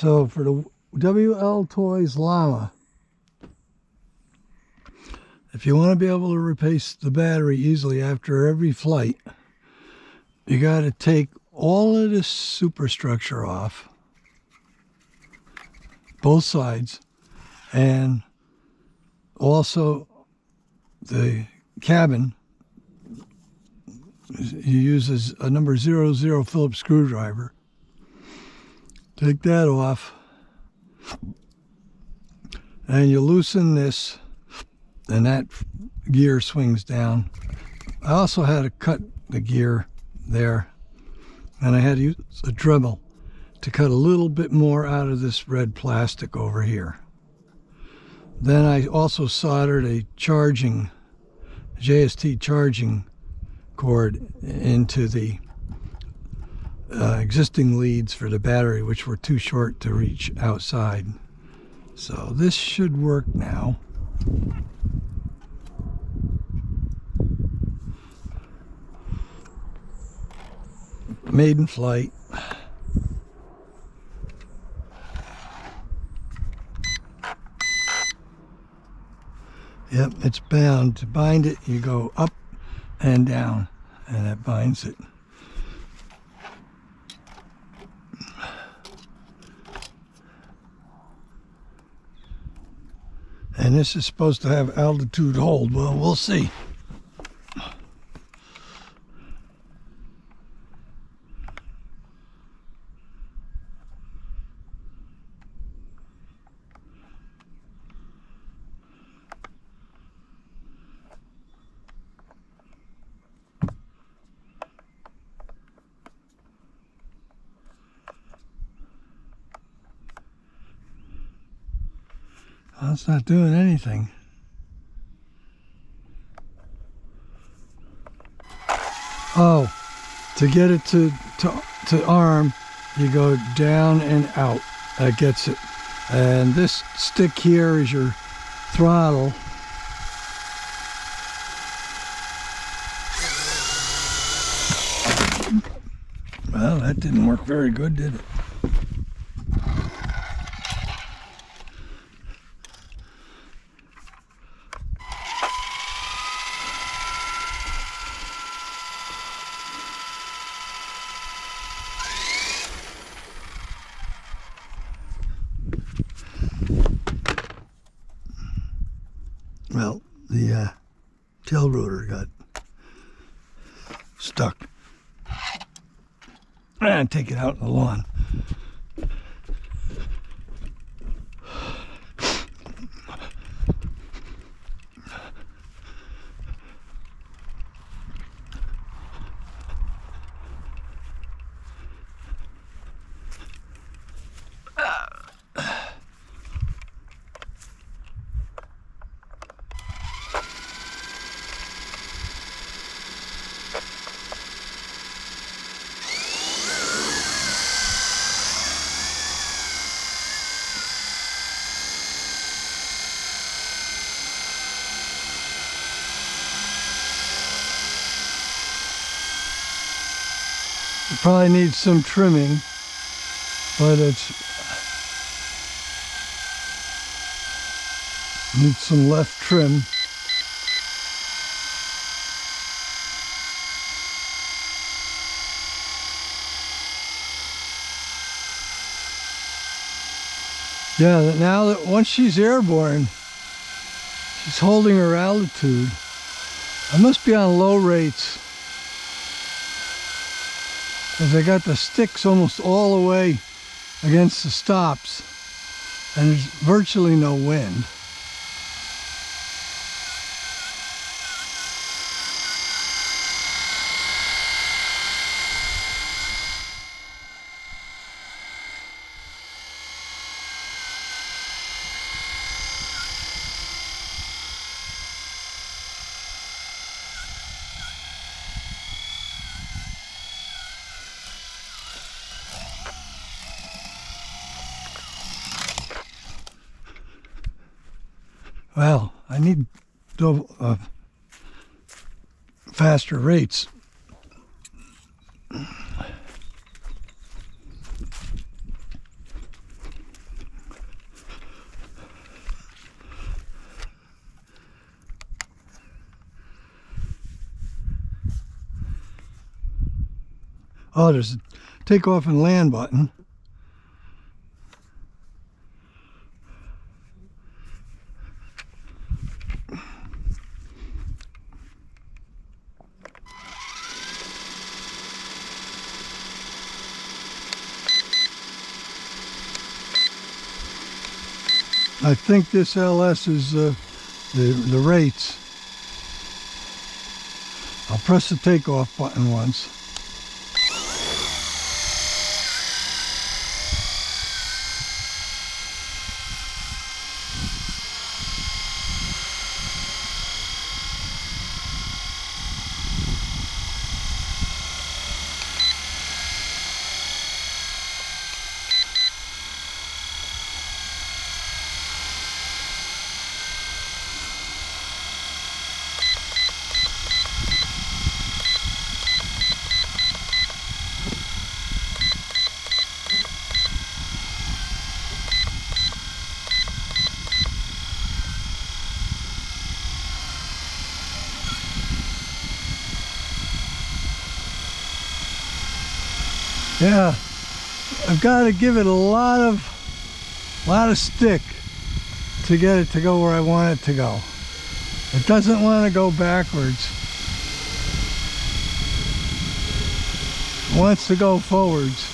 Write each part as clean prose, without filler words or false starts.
So for the WlToys Llama, if you want to be able to replace the battery easily after every flight, you got to take all of this superstructure off, both sides, and also the cabin. You use a number 00 Phillips screwdriver. Take that off, and you loosen this, and that gear swings down. I also had to cut the gear there, and I had to use a Dremel to cut a little bit more out of this red plastic over here. Then I also soldered a JST charging cord into the existing leads for the battery, which were too short to reach outside. So this should work now. Maiden flight. Yep, it's bound. To bind it, you go up and down, and that binds it. And this is supposed to have altitude hold. Well, we'll see. Well, it's not doing anything. Oh, to get it to arm, you go down and out. That gets it. And this stick here is your throttle. Well, that didn't work very good, did it? Well, the tail rotor got stuck. And take it out in the lawn. It probably needs some trimming, but it's needs some left trim. Yeah, now that once she's airborne, she's holding her altitude. I must be on low rates, because I got the sticks almost all the way against the stops, and there's virtually no wind. Well, I need faster rates. Oh, there's a takeoff and land button. I think this LS is the rates. I'll press the takeoff button once. Yeah, I've got to give it a lot of stick to get it to go where I want it to go. It doesn't want to go backwards. It wants to go forwards.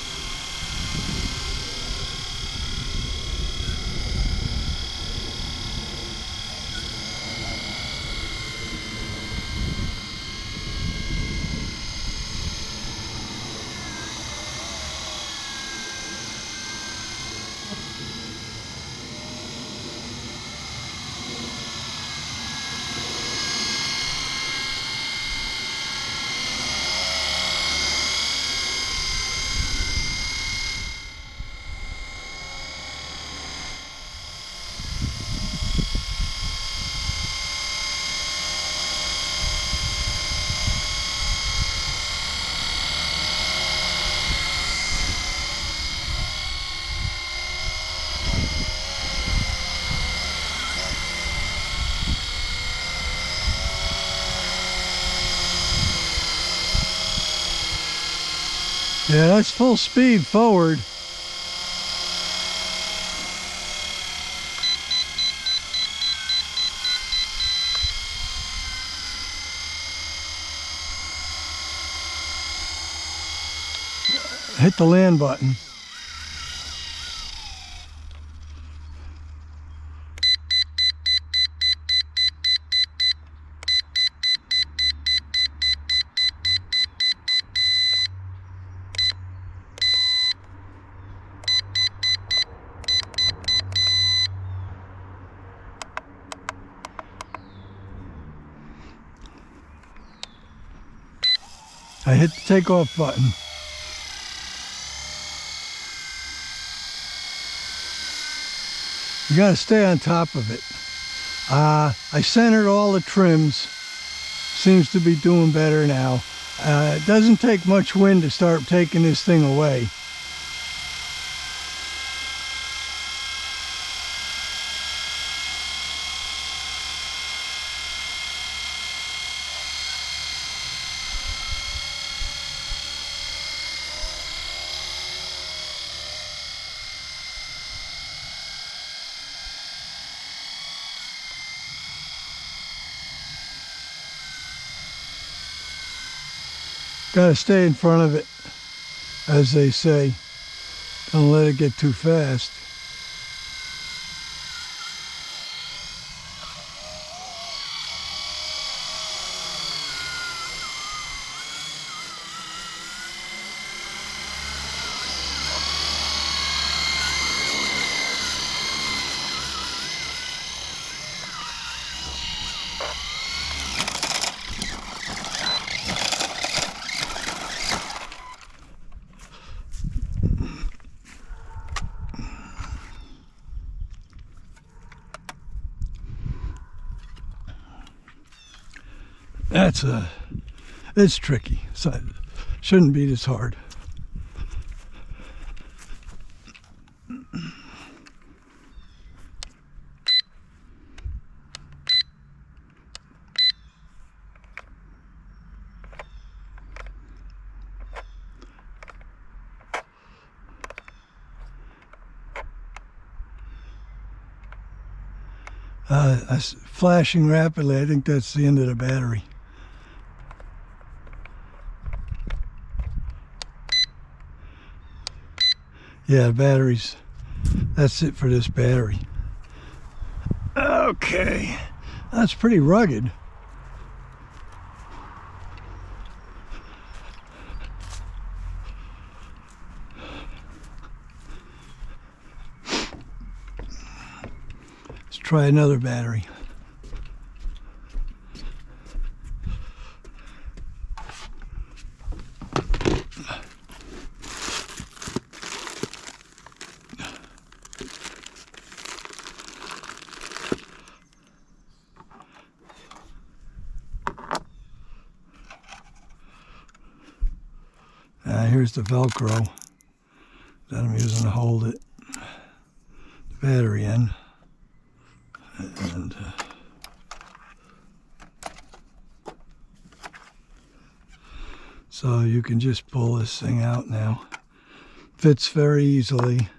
Yeah, that's full speed forward. Hit the land button. I hit the takeoff button. You gotta stay on top of it. I centered all the trims. Seems to be doing better now. It doesn't take much wind to start taking this thing away. Gotta stay in front of it, as they say. Don't let it get too fast. It's tricky, so it shouldn't be this hard. Flashing rapidly. I think that's the end of the battery. Yeah, batteries. That's it for this battery. Okay, that's pretty rugged. Let's try another battery. Here's the Velcro that I'm using to hold it, the battery in. And so you can just pull this thing out now. Fits very easily.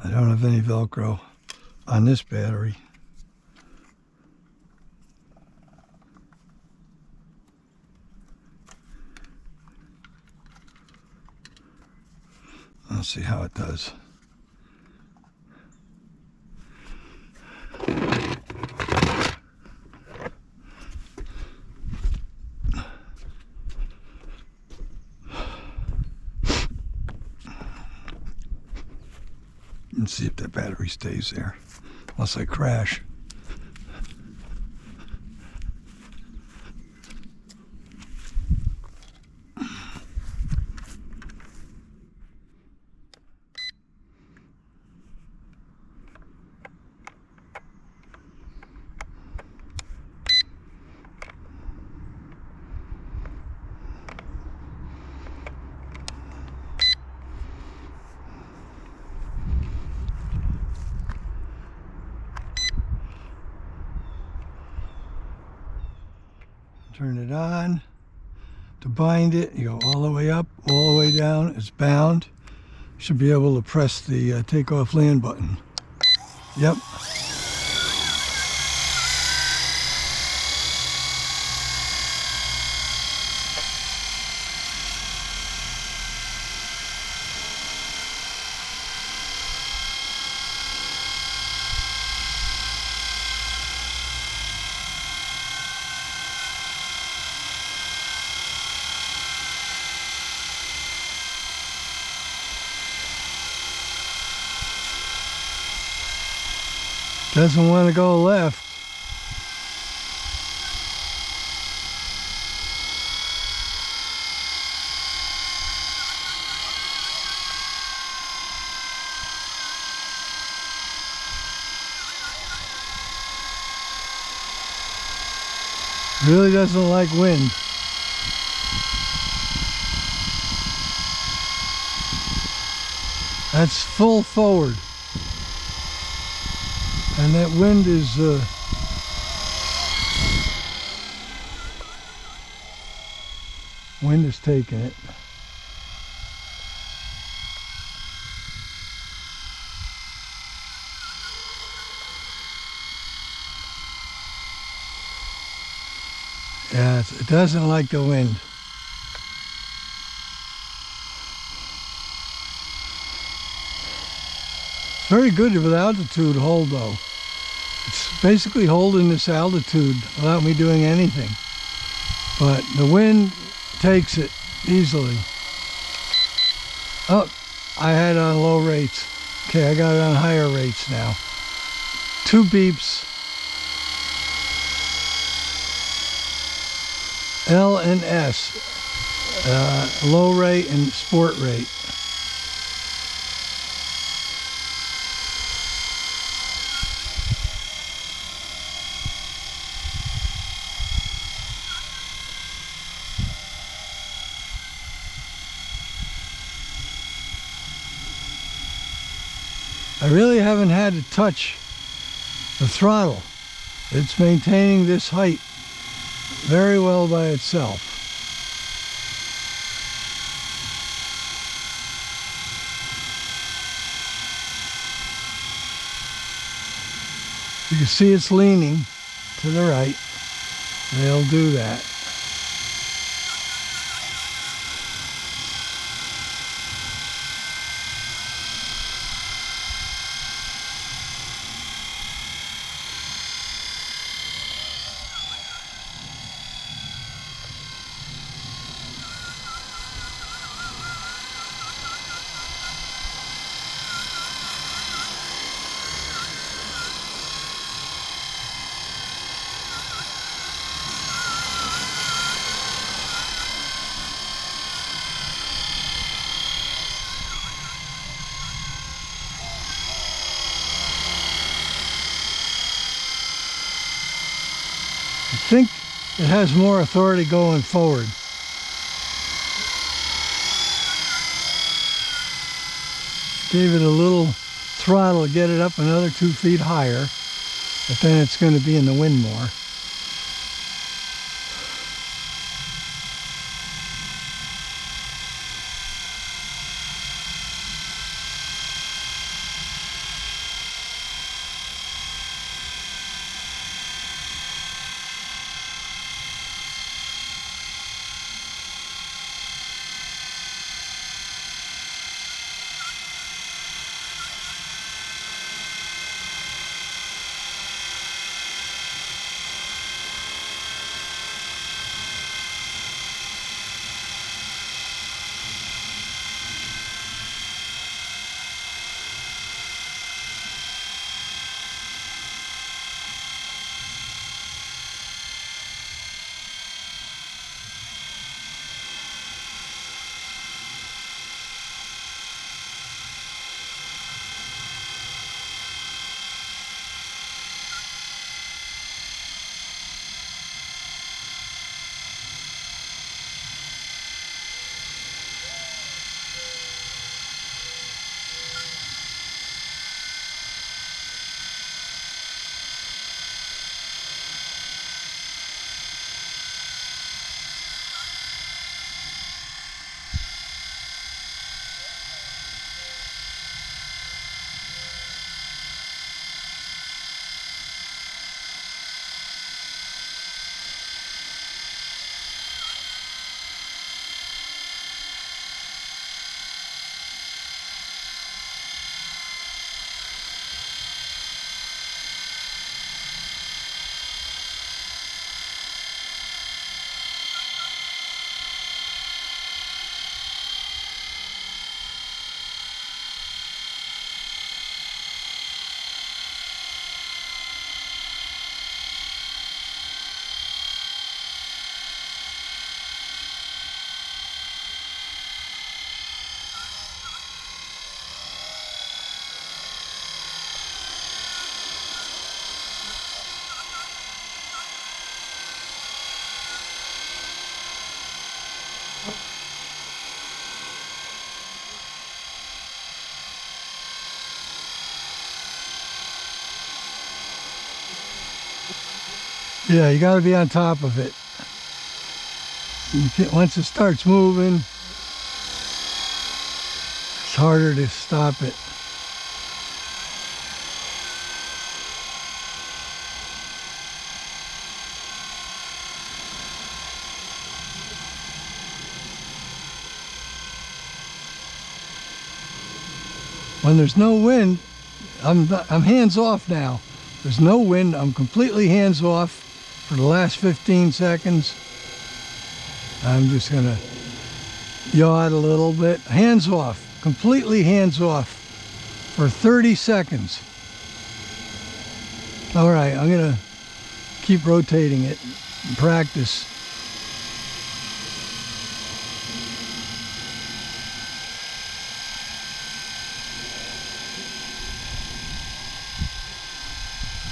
I don't have any Velcro on this battery. Let's see how it does. And see if that battery stays there, unless I crash. Turn it on. To bind it, you go all the way up, all the way down. It's bound. Should be able to press the takeoff land button. Yep. Doesn't want to go left. Really doesn't like wind. That's full forward. And that wind is taking it. Yeah, it doesn't like the wind. Very good with altitude hold though. It's basically holding this altitude without me doing anything. But the wind takes it easily. Oh, I had it on low rates. Okay, I got it on higher rates now. 2 beeps. L and S. Low rate and sport rate. I really haven't had to touch the throttle. It's maintaining this height very well by itself. You can see it's leaning to the right. They'll do that. I think it has more authority going forward. Gave it a little throttle to get it up another 2 feet higher, but then it's going to be in the wind more. Yeah, you got to be on top of it. Once it starts moving, it's harder to stop it. When there's no wind, I'm hands off now. There's no wind, I'm completely hands off for the last 15 seconds. I'm just gonna yaw it a little bit. Hands off, completely hands off for 30 seconds. All right, I'm gonna keep rotating it and practice.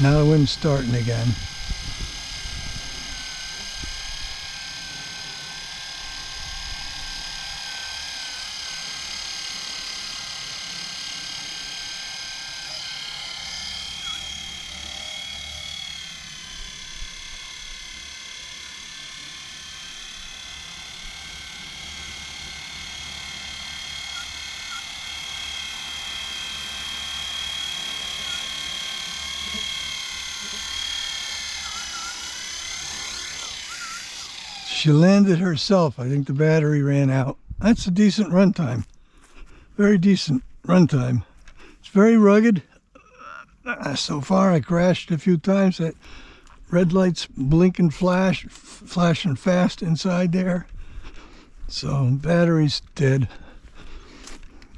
Now the wind's starting again. She landed herself. I think the battery ran out. That's a decent runtime. Very decent runtime. It's very rugged. So far I crashed a few times. That red light's blinking flashing fast inside there. So battery's dead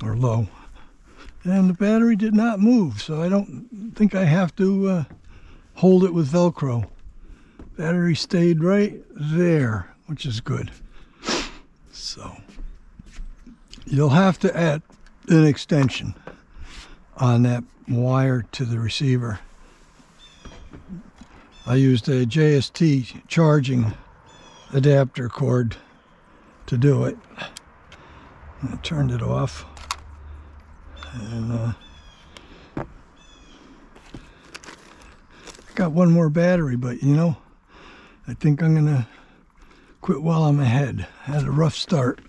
or low. And the battery did not move, so I don't think I have to hold it with Velcro. Battery stayed right there, which is good. So you'll have to add an extension on that wire to the receiver. I used a JST charging adapter cord to do it. I turned it off. And I got one more battery, but you know, I think I'm gonna quit while I'm ahead. I had a rough start.